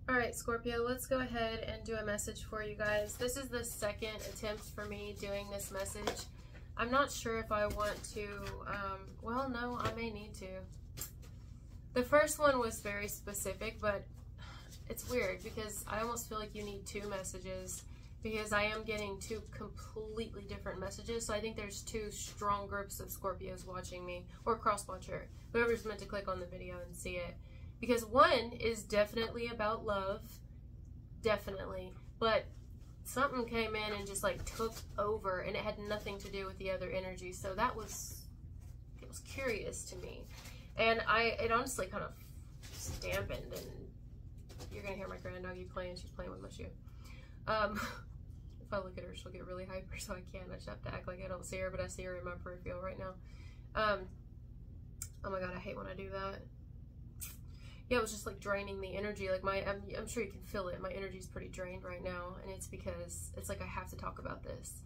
Alright, Scorpio, let's go ahead and do a message for you guys. This is the second attempt for me doing this message. I'm not sure if I want to, well, no, I may need to. The first one was very specific, but it's weird because I almost feel like you need two messages because I am getting two completely different messages. So I think there's two strong groups of Scorpios watching me, or cross-watcher, whoever's meant to click on the video and see it. Because one is definitely about love, definitely, but something came in and just like took over, and it had nothing to do with the other energy. So that was, it was curious to me, and it honestly kind of dampened. And you're gonna hear my grand doggy playing. She's playing with my shoe. If I look at her, she'll get really hyper, so I can't. I just have to act like I don't see her, but I see her in my peripheral right now. Oh my god, I hate when I do that. Yeah, it was just like draining the energy. Like I'm sure you can feel it. My energy's pretty drained right now, and it's because it's like I have to talk about this.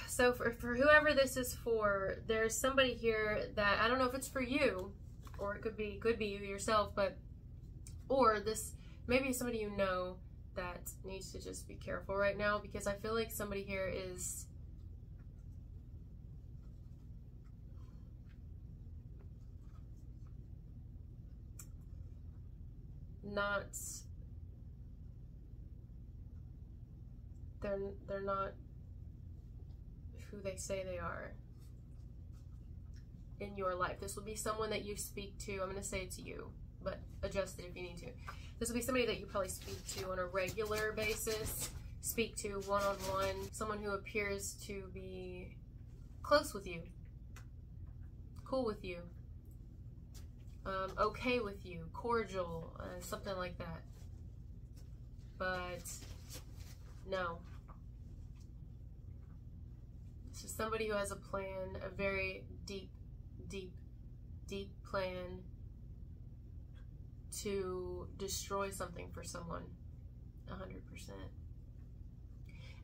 So for whoever this is for, there's somebody here that I don't know if it's for you, or it could be you yourself, but or this maybe somebody you know that needs to just be careful right now, because I feel like somebody here is not, they're not who they say they are in your life. This will be someone that you speak to. I'm going to say it's you, but adjust it if you need to. This will be somebody that you probably speak to on a regular basis, speak to one-on-one, someone who appears to be close with you, cool with you, okay with you, cordial, something like that. But no, this is somebody who has a plan, a very deep plan to destroy something for someone, 100%.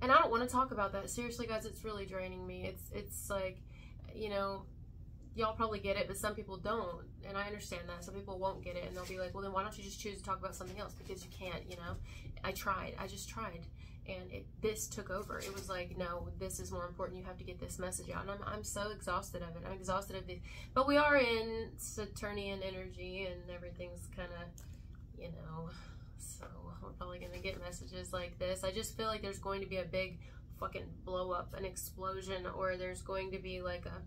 And I don't want to talk about that. Seriously, guys, it's really draining me. It's like, you know, y'all probably get it, but some people don't, and I understand that. Some people won't get it, and they'll be like, well, then why don't you just choose to talk about something else? Because you can't, you know. I just tried, and this took over. It was like, no, this is more important. You have to get this message out, and I'm so exhausted of it. I'm exhausted of this, but we are in Saturnian energy, and everything's kind of, you know, so we're probably going to get messages like this. I just feel like there's going to be a big fucking blow up, an explosion, or there's going to be like a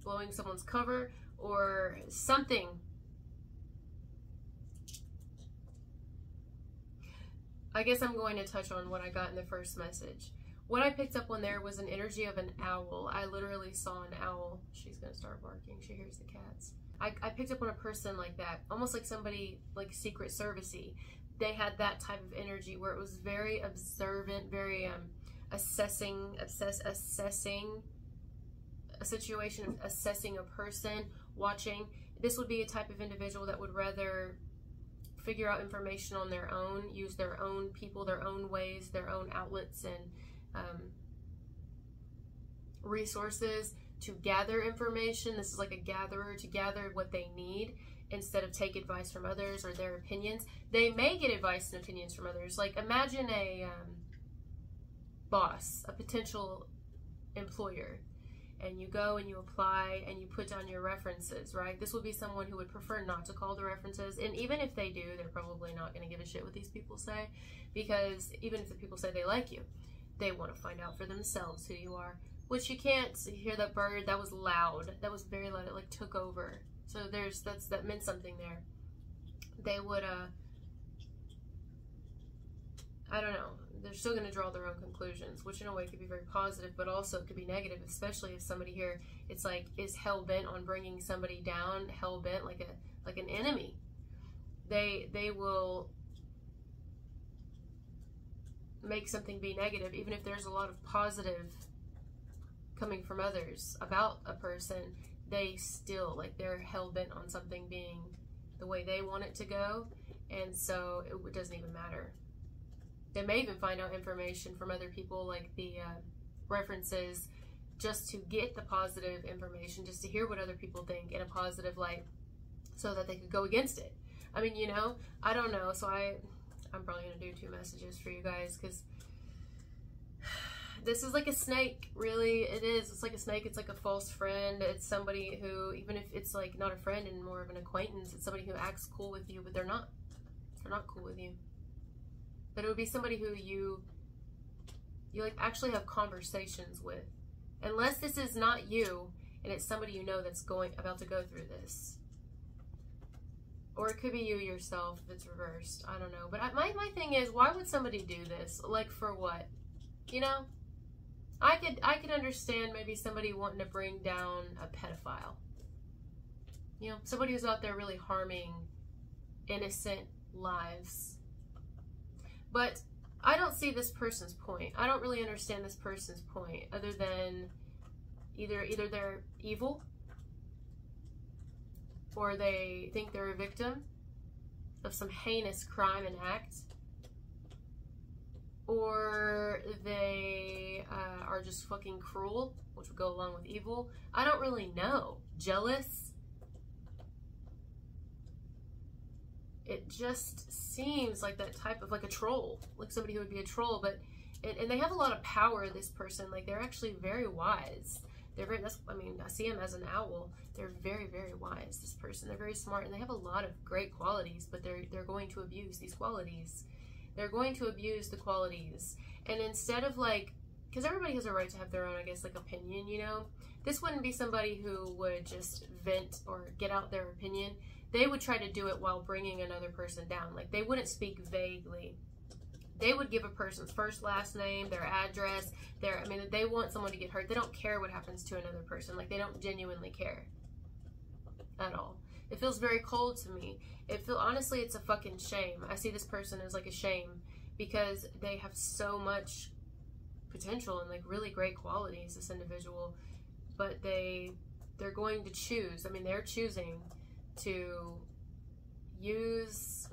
blowing someone's cover, or something. I guess I'm going to touch on what I got in the first message. What I picked up on there was an energy of an owl. I literally saw an owl. She's gonna start barking. She hears the cats. I picked up on a person like that, almost like somebody like Secret Service-y. They had that type of energy where it was very observant, very assessing a situation, assessing a person, watching. This would be a type of individual that would rather figure out information on their own, use their own people, their own ways, their own outlets and resources to gather information. This is like a gatherer, to gather what they need instead of take advice from others or their opinions. They may get advice and opinions from others. Like imagine a boss, a potential employer, and you go and you apply and you put down your references, right? This would be someone who would prefer not to call the references, and even if they do, they're probably not going to give a shit what these people say, because even if the people say they like you, they want to find out for themselves who you are, which you can't hear. That bird, that was loud, that was very loud, it like took over. So that meant something there. They would I don't know, they're still going to draw their own conclusions, which in a way could be very positive, but also it could be negative, especially if somebody here, it's like, is hell-bent on bringing somebody down, hell-bent like an enemy. They will make something be negative, even if there's a lot of positive coming from others about a person. They still, like, they're hell-bent on something being the way they want it to go, and so it doesn't even matter. They may even find out information from other people, like the references just to get the positive information, just to hear what other people think in a positive light so that they could go against it. I mean, you know, I don't know. So I'm probably going to do 2 messages for you guys, because this is like a snake, really. It is. It's like a snake. It's like a false friend. It's somebody who, even if it's like not a friend and more of an acquaintance, it's somebody who acts cool with you, but they're not. They're not cool with you. But it would be somebody who you like actually have conversations with. Unless this is not you and it's somebody you know that's about to go through this. Or it could be you yourself if it's reversed. I don't know. But my thing is, why would somebody do this? Like, for what? You know? I could understand maybe somebody wanting to bring down a pedophile. You know, somebody who's out there really harming innocent lives. But I don't see this person's point. I don't really understand this person's point, other than either they're evil, or they think they're a victim of some heinous crime and act, or they are just fucking cruel, which would go along with evil. I don't really know. Jealous. It just seems like that type of, like a troll, like somebody who would be a troll. But and they have a lot of power, this person. Like, they're actually very wise. They're very, I mean, I see them as an owl. They're very, very wise, this person. They're very smart, and they have a lot of great qualities, but they're going to abuse these qualities. They're going to abuse the qualities. And instead of, like, because everybody has a right to have their own, I guess, like, opinion, you know? This wouldn't be somebody who would just vent or get out their opinion. They would try to do it while bringing another person down. Like, they wouldn't speak vaguely. They would give a person's first, last name, their address, I mean, they want someone to get hurt. They don't care what happens to another person. Like, they don't genuinely care at all. It feels very cold to me. Honestly, it's a fucking shame. I see this person as like a shame, because they have so much potential and like really great qualities, this individual, but they're going to choose. I mean, they're choosing to use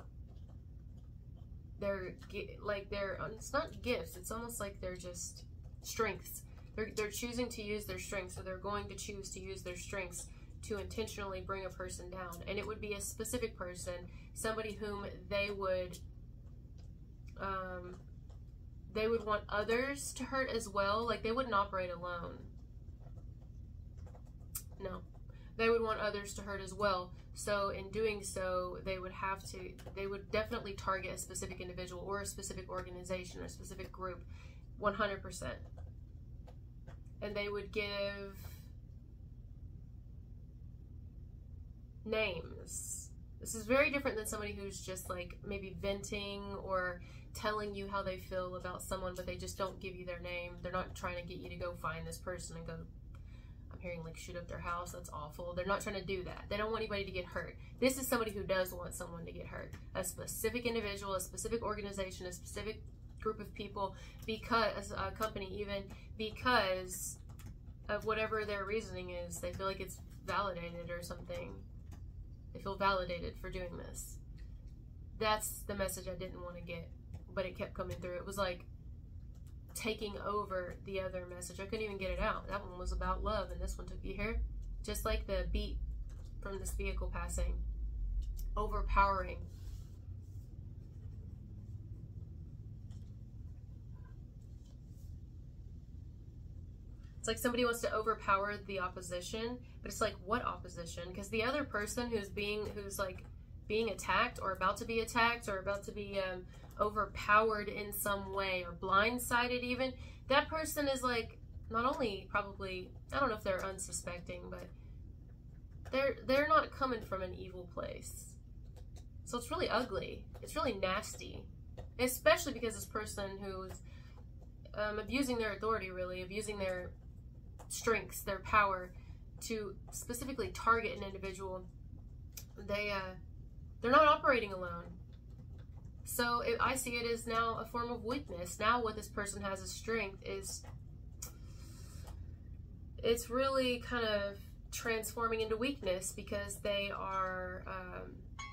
it's not gifts, it's almost like they're just strengths. They're choosing to use their strengths, so they're going to choose to use their strengths to intentionally bring a person down. And it would be a specific person, somebody whom they would want others to hurt as well. Like, they wouldn't operate alone. No. They would want others to hurt as well. So in doing so, they would definitely target a specific individual or a specific organization or a specific group, 100%. And they would give names. This is very different than somebody who's just like maybe venting or telling you how they feel about someone, but they just don't give you their name. They're not trying to get you to go find this person and go, I'm hearing, like, shoot up their house. That's awful. They're not trying to do that. They don't want anybody to get hurt. This is somebody who does want someone to get hurt. A specific individual, a specific organization, a specific group of people, because a company even, because of whatever their reasoning is. They feel like it's validated or something. They feel validated for doing this. That's the message I didn't want to get, but it kept coming through. It was like taking over the other message. I couldn't even get it out. That one was about love, and this one took you here. Just like the beat from this vehicle passing. Overpowering. It's like somebody wants to overpower the opposition, but it's like, what opposition? Because the other person who's being attacked or about to be attacked or about to be overpowered in some way or blindsided even, that person is like, not only probably, I don't know if they're unsuspecting, but they're not coming from an evil place. So it's really ugly. It's really nasty. Especially because this person who's abusing their authority, really, abusing their strengths, their power, to specifically target an individual, they're not operating alone. So I see it as now a form of weakness. Now what this person has as strength is, it's really kind of transforming into weakness, because they are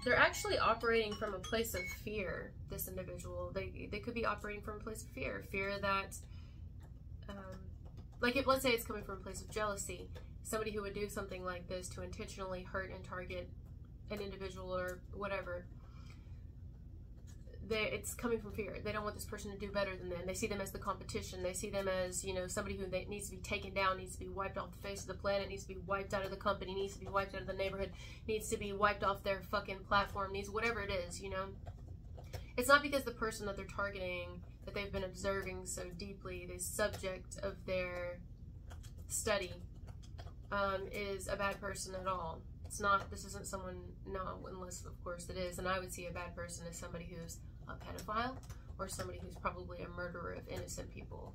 they're actually operating from a place of fear. This individual, they could be operating from a place of fear that like if, let's say it's coming from a place of jealousy, somebody who would do something like this to intentionally hurt and target an individual or whatever, it's coming from fear. They don't want this person to do better than them. They see them as the competition. They see them as, you know, somebody who needs to be taken down, needs to be wiped off the face of the planet, needs to be wiped out of the company, needs to be wiped out of the neighborhood, needs to be wiped off their fucking platform, needs whatever it is, you know. It's not because the person that they're targeting, that they've been observing so deeply, the subject of their study, is a bad person at all. It's not, this isn't someone, no, unless of course it is, and I would see a bad person as somebody who's a pedophile, or somebody who's probably a murderer of innocent people.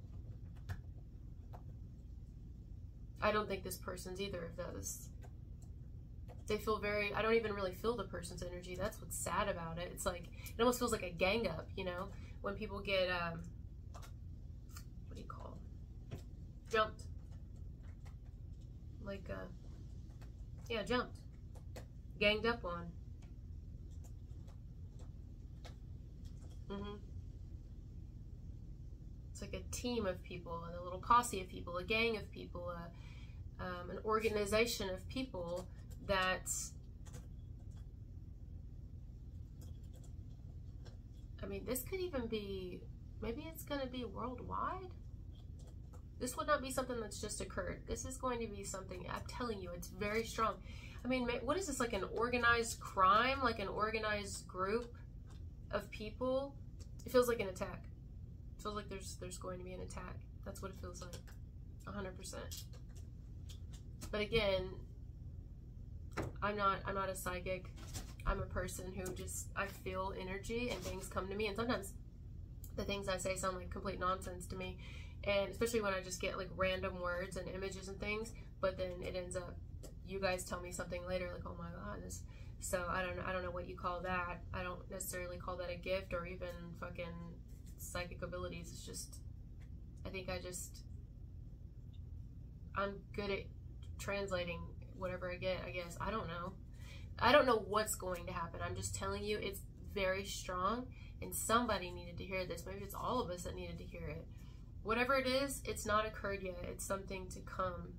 I don't think this person's either of those. They feel very, I don't even really feel the person's energy. That's what's sad about it. It's like, it almost feels like a gang up, you know? When people get, what do you call it? Jumped. Like, yeah, jumped. Ganged up on. It's like a team of people, a little posse of people, a gang of people, an organization of people that, I mean, this could even be, maybe it's going to be worldwide. This would not be something that's just occurred. This is going to be something, I'm telling you, it's very strong. I mean, what is this, like an organized crime, like an organized group of people? It feels like an attack. It feels like there's going to be an attack. That's what it feels like, 100%. But again, I'm not a psychic. I'm a person who just, I feel energy and things come to me, and sometimes the things I say sound like complete nonsense to me, and especially when I just get like random words and images and things, but then it ends up, you guys tell me something later like, oh my god, this. So I don't know what you call that. I don't necessarily call that a gift or even fucking psychic abilities. It's just, I think I'm good at translating whatever I get, I guess. I don't know. I don't know what's going to happen. I'm just telling you, it's very strong, and somebody needed to hear this. Maybe it's all of us that needed to hear it. Whatever it is, it's not occurred yet. It's something to come.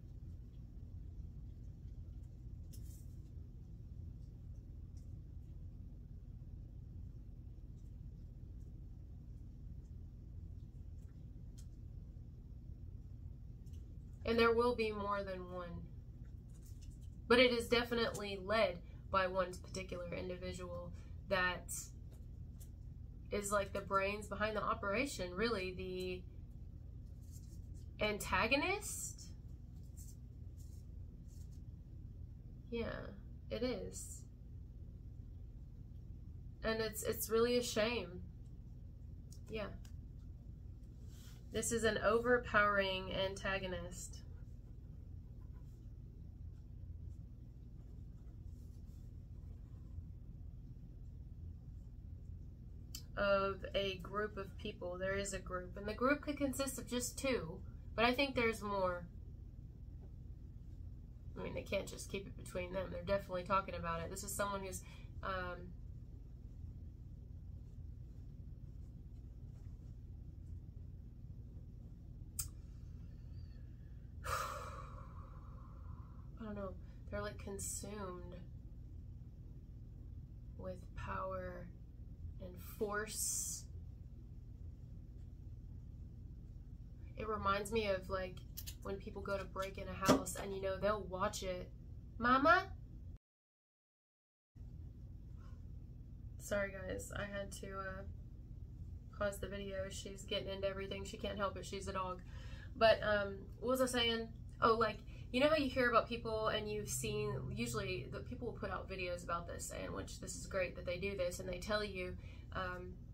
And there will be more than one. But it is definitely led by one particular individual that is like the brains behind the operation, really, the antagonist. Yeah, it is. And it's really a shame. Yeah. This is an overpowering antagonist. Of a group of people. There is a group, and the group could consist of just two, but I think there's more. I mean, they can't just keep it between them. They're definitely talking about it. This is someone who's I don't know, they're like consumed with power and force. It reminds me of like when people go to break in a house and, you know, they'll watch it. Mama? Sorry guys, I had to pause the video. She's getting into everything. She can't help it. She's a dog. But what was I saying? Oh, like, you know how you hear about people and you've seen, usually the people will put out videos about this, and which this is great that they do this, and they tell you,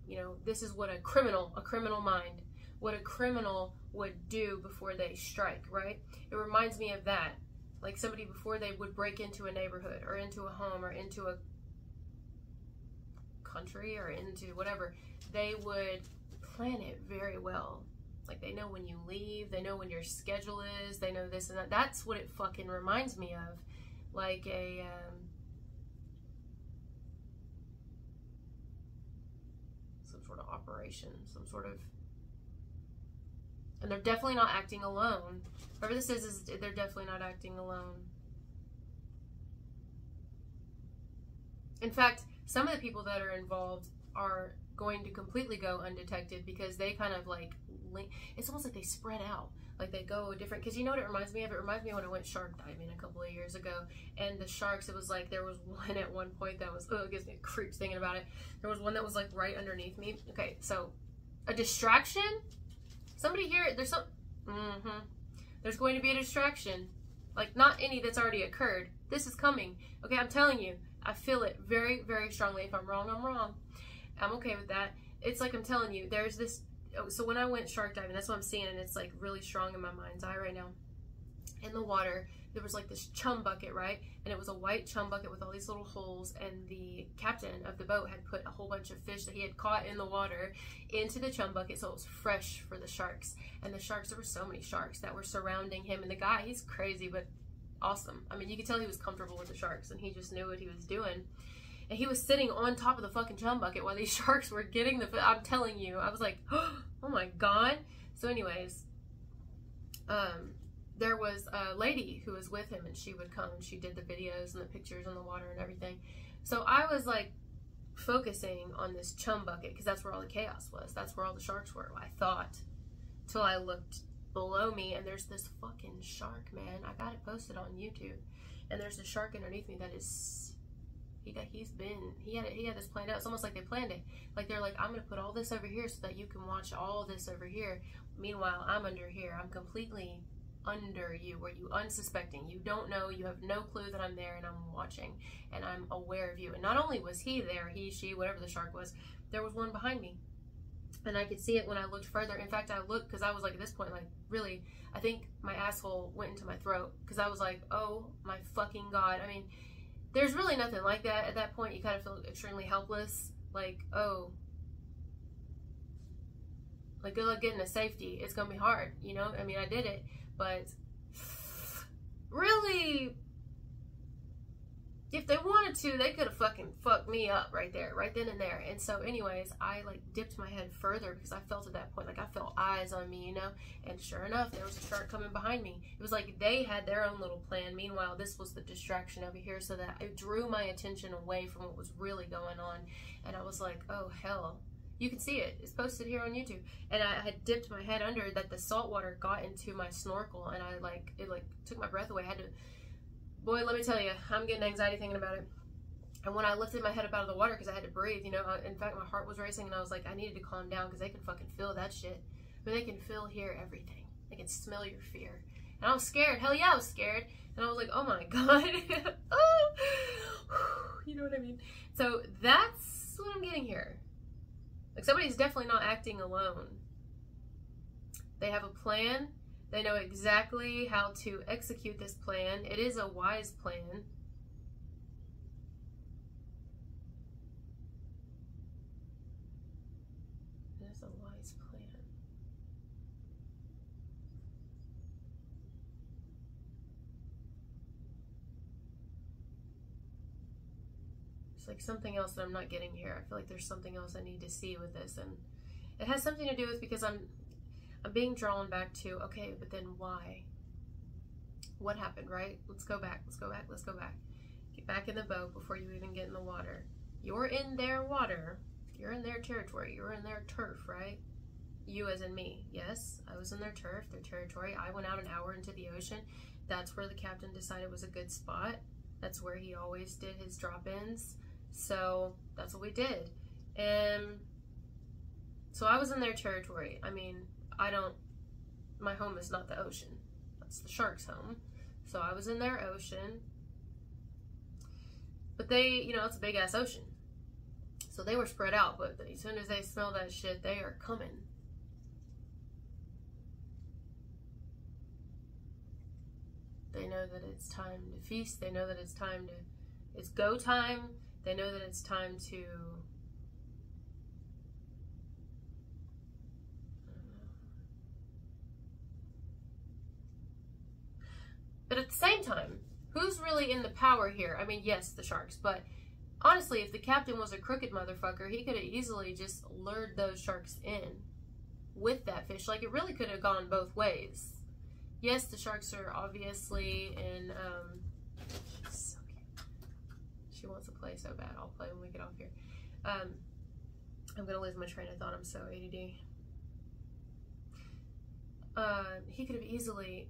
you know, this is what a criminal mind, what a criminal would do before they strike, right? It reminds me of that. Like somebody before they would break into a neighborhood or into a home or into a country or into whatever, they would plan it very well. Like they know when you leave, they know when your schedule is, they know this and that. That's what it fucking reminds me of. Like a, some sort of operation, some sort of And they're definitely not acting alone. Whoever this is they're definitely not acting alone. In fact, some of the people that are involved are going to completely go undetected because they kind of like link. It's almost like they spread out. Like they go different, because you know what it reminds me of? It reminds me of when I went shark diving a couple of years ago, and the sharks, it was like there was one at one point that was, oh, it gives me creeps thinking about it. There was one that was like right underneath me. Okay, so a distraction? Somebody here, there's some, there's going to be a distraction. Like not any that's already occurred. This is coming. Okay, I'm telling you, I feel it very, very strongly. If I'm wrong, I'm wrong. I'm okay with that. It's like I'm telling you, there's this. So when I went shark diving, that's what I'm seeing, and it's like really strong in my mind's eye right now. In the water, there was like this chum bucket, right? And it was a white chum bucket with all these little holes, and the captain of the boat had put a whole bunch of fish that he had caught in the water into the chum bucket, so it was fresh for the sharks. And the sharks, there were so many sharks that were surrounding him, and the guy, he's crazy, but awesome. I mean, you could tell he was comfortable with the sharks, and he just knew what he was doing. And he was sitting on top of the fucking chum bucket while these sharks were getting the, I'm telling you, I was like, oh my God. So anyways, there was a lady who was with him, and she would come and she did the videos and the pictures in the water and everything. So I was like focusing on this chum bucket because that's where all the chaos was. That's where all the sharks were, I thought, till I looked below me, and there's this fucking shark, man. I got it posted on YouTube, and there's a shark underneath me that is, he had this planned out. It's almost like they planned it. Like they're like, I'm gonna put all this over here so that you can watch all this over here. Meanwhile, I'm under here. I'm completely under you, where you unsuspecting. You don't know, you have no clue that I'm there, and I'm watching, and I'm aware of you. And not only was he there, he, she, whatever the shark was, there was one behind me. And I could see it when I looked further. In fact, I looked, because I was like, at this point, like, really, I think my asshole went into my throat, because I was like, oh my fucking God. I mean, there's really nothing like that. At that point, you kind of feel extremely helpless. Like, oh, like good luck getting to safety. It's going to be hard, you know? I mean, I did it, but really, if they wanted to, they could have fucking fucked me up right there, right then and there. And so anyways, I like dipped my head further because I felt at that point, like I felt eyes on me, you know? And sure enough, there was a shark coming behind me. It was like they had their own little plan. Meanwhile, this was the distraction over here, so that it drew my attention away from what was really going on. And I was like, oh hell. You can see it. It's posted here on YouTube. And I had dipped my head under that the salt water got into my snorkel, and I like, it like took my breath away. I had to, boy, let me tell you, I'm getting anxiety thinking about it. And when I lifted my head up out of the water, because I had to breathe, you know, in fact, my heart was racing, and I was like, I needed to calm down, because they can fucking feel that shit. But they can feel, hear everything. They can smell your fear. And I was scared. Hell yeah, I was scared. And I was like, oh my God. Oh. You know what I mean? So that's what I'm getting here. Like, somebody's definitely not acting alone. They have a plan. They know exactly how to execute this plan. It is a wise plan. It is a wise plan. It's like something else that I'm not getting here. I feel like there's something else I need to see with this, and it has something to do with, because I'm being drawn back to, okay, but then why? What happened, right? Let's go back, let's go back, let's go back. Get back in the boat before you even get in the water. You're in their water. You're in their territory. You're in their turf, right? You as in me. Yes, I was in their turf, their territory. I went out an hour into the ocean. That's where the captain decided was a good spot. That's where he always did his drop-ins. So that's what we did. And so I was in their territory. I mean, my home is not the ocean. That's the shark's home. So I was in their ocean. But they, you know, it's a big ass ocean. So they were spread out, but as soon as they smell that shit, they are coming. They know that it's time to feast. They know that it's time to, it's go time. They know that it's time to, but at the same time, who's really in the power here? I mean, yes, the sharks, but honestly, if the captain was a crooked motherfucker, he could have easily just lured those sharks in. with that fish. Like, it really could have gone both ways. Yes, the sharks are obviously in, she's so cute. She wants to play so bad. I'll play when we get off here. I'm going to lose my train of thought. I'm so ADD. He could have easily,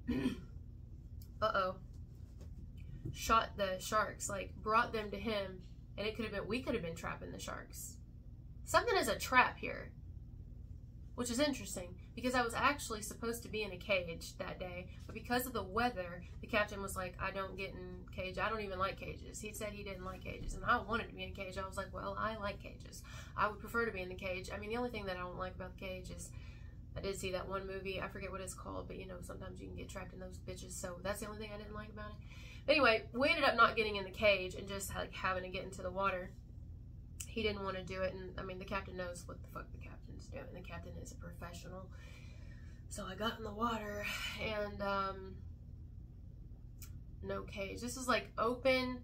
shot the sharks, like, brought them to him, and it could have been, we could have been trapping the sharks. Something is a trap here, which is interesting, because I was actually supposed to be in a cage that day, but because of the weather, the captain was like, I don't get in cage. I don't even like cages. He said he didn't like cages, and I wanted to be in a cage. I was like, well, I like cages. I would prefer to be in the cage. I mean, the only thing that I don't like about the cage is, I did see that one movie, I forget what it's called, but you know, sometimes you can get trapped in those bitches, so that's the only thing I didn't like about it. But anyway, we ended up not getting in the cage and just like having to get into the water. He didn't want to do it, and I mean, the captain knows what the fuck the captain's doing. The captain is a professional. So I got in the water, and no cage. This is like open,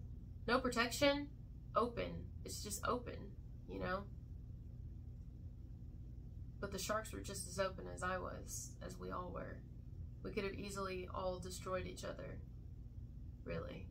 no protection, open. It's just open, you know? But the sharks were just as open as I was, as we all were. We could have easily all destroyed each other. Really.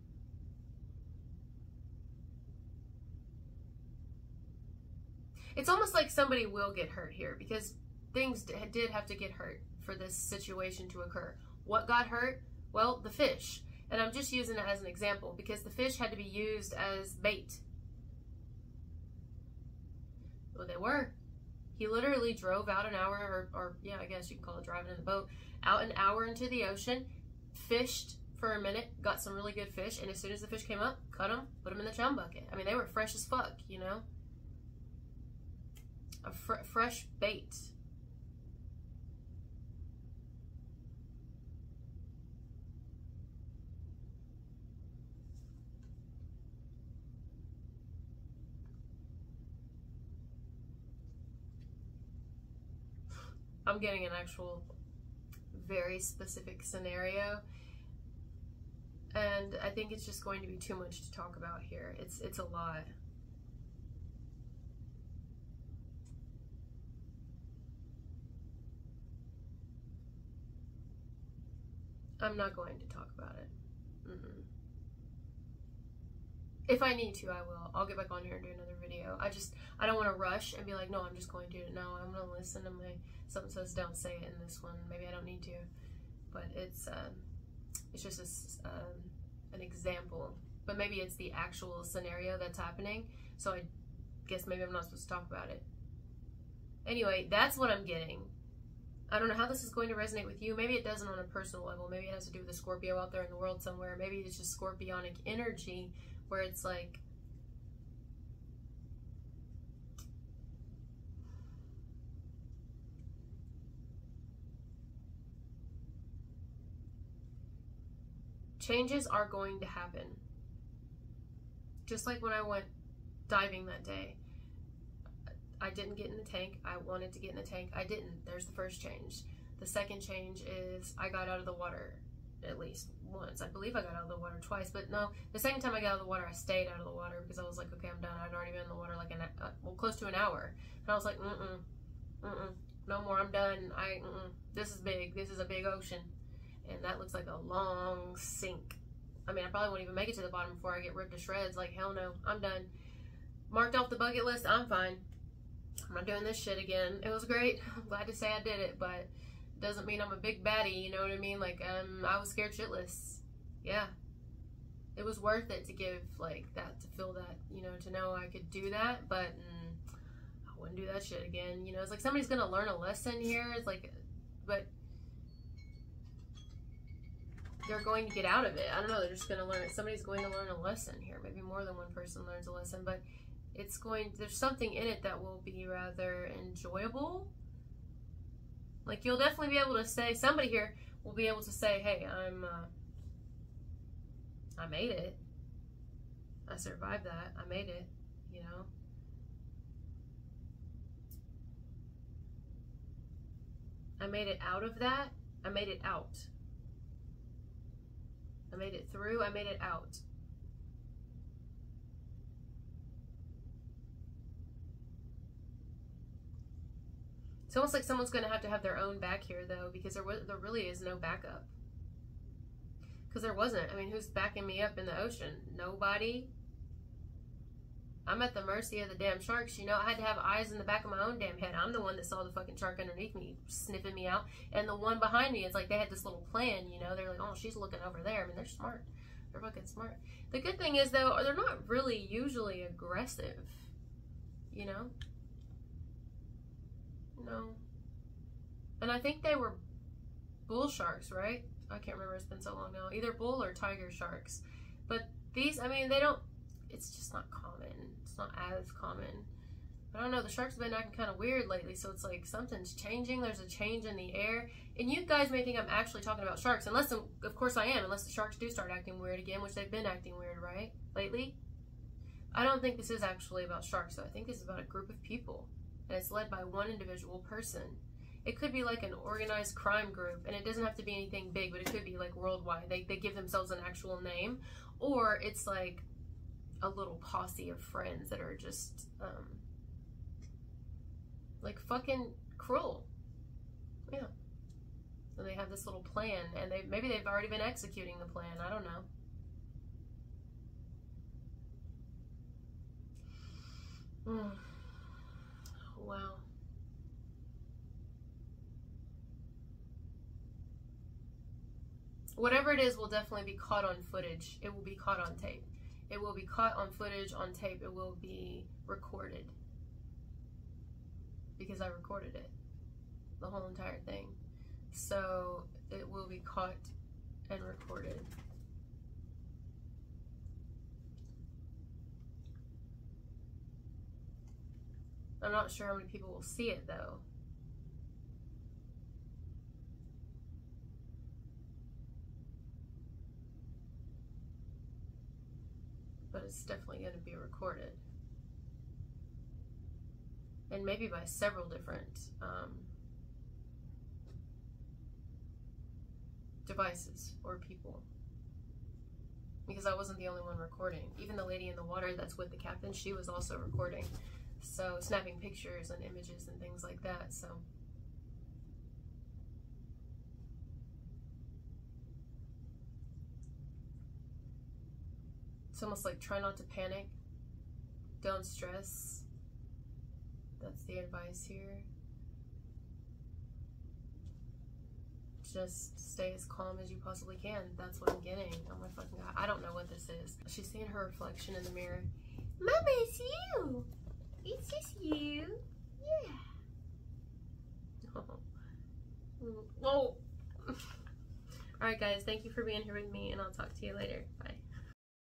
It's almost like somebody will get hurt here, because things did have to get hurt for this situation to occur. What got hurt? Well, the fish. And I'm just using it as an example, because the fish had to be used as bait. Well, they were. He literally drove out an hour, or yeah, I guess you can call it driving in the boat, out an hour into the ocean, fished for a minute, got some really good fish, and as soon as the fish came up, cut them, put them in the chum bucket. I mean, they were fresh as fuck, you know? A fresh bait. I'm getting an actual very specific scenario, and I think it's just going to be too much to talk about here. It's a lot. I'm not going to talk about it. If I need to, I will. I'll get back on here and do another video. I don't want to rush and be like, no, I'm just going to. No, I'm going to listen to something says don't say it in this one. Maybe I don't need to. But it's just an example. But maybe it's the actual scenario that's happening. So I guess maybe I'm not supposed to talk about it. Anyway, that's what I'm getting. I don't know how this is going to resonate with you. Maybe it doesn't on a personal level. Maybe it has to do with a Scorpio out there in the world somewhere. Maybe it's just scorpionic energy, where it's like, changes are going to happen. Just like when I went diving that day. I didn't get in the tank. I wanted to get in the tank. I didn't. There's the first change. The second change is I got out of the water at least once. I believe I got out of the water twice, but no, the second time I got out of the water, I stayed out of the water because I was like, okay, I'm done. I'd already been in the water like close to an hour. And I was like, no more. I'm done. This is big. This is a big ocean. And that looks like a long sink. I mean, I probably won't even make it to the bottom before I get ripped to shreds. Like, hell no. I'm done. Marked off the bucket list. I'm fine. I'm not doing this shit again. It was great. I'm glad to say I did it, but it doesn't mean I'm a big baddie, you know what I mean? Like, I was scared shitless. Yeah. It was worth it to give, like, that, to feel that, you know, to know I could do that, but I wouldn't do that shit again. You know, it's like somebody's gonna learn a lesson here. It's like, but they're going to get out of it. I don't know, they're just gonna learn it. Somebody's going to learn a lesson here. Maybe more than one person learns a lesson, but it's going, there's something in it that will be rather enjoyable. Like, you'll definitely be able to say, somebody here will be able to say, hey, I made it. I survived that. I made it, you know? I made it out of that. I made it out. I made it through. I made it out. It's almost like someone's going to have their own back here, though, because there really is no backup. Because there wasn't. I mean, who's backing me up in the ocean? Nobody. I'm at the mercy of the damn sharks. You know, I had to have eyes in the back of my own damn head. I'm the one that saw the fucking shark underneath me sniffing me out. And the one behind me, it's like they had this little plan, you know. They're like, oh, she's looking over there. I mean, they're smart. They're fucking smart. The good thing is, though, they're not really usually aggressive. You know? No. And I think they were bull sharks, right? I can't remember. It's been so long now. Either bull or tiger sharks. But these, I mean, they don't, it's just not common. It's not as common. But I don't know. The sharks have been acting kind of weird lately. So it's like something's changing. There's a change in the air. And you guys may think I'm actually talking about sharks. Unless, of course I am. Unless the sharks do start acting weird again, which they've been acting weird, right? Lately. I don't think this is actually about sharks, though. I think this is about a group of people. And it's led by one individual person. It could be like an organized crime group, and it doesn't have to be anything big, but it could be like worldwide. They give themselves an actual name, or it's like a little posse of friends that are just like fucking cruel. Yeah. And they have this little plan, and maybe they've already been executing the plan. I don't know. Wow. Whatever it is will definitely be caught on footage. It will be caught on tape. It will be caught on footage, on tape. It will be recorded. Because I recorded it. The whole entire thing. So it will be caught and recorded. I'm not sure how many people will see it, though. But it's definitely going to be recorded. And maybe by several different devices or people. Because I wasn't the only one recording. Even the lady in the water that's with the captain, she was also recording. So, snapping pictures and images and things like that, so. It's almost like try not to panic. Don't stress. That's the advice here. Just stay as calm as you possibly can. That's what I'm getting. Oh my fucking God. I don't know what this is. She's seeing her reflection in the mirror. Mama, it's you. It's just you. Yeah. Oh. Whoa. Alright guys, thank you for being here with me, and I'll talk to you later. Bye.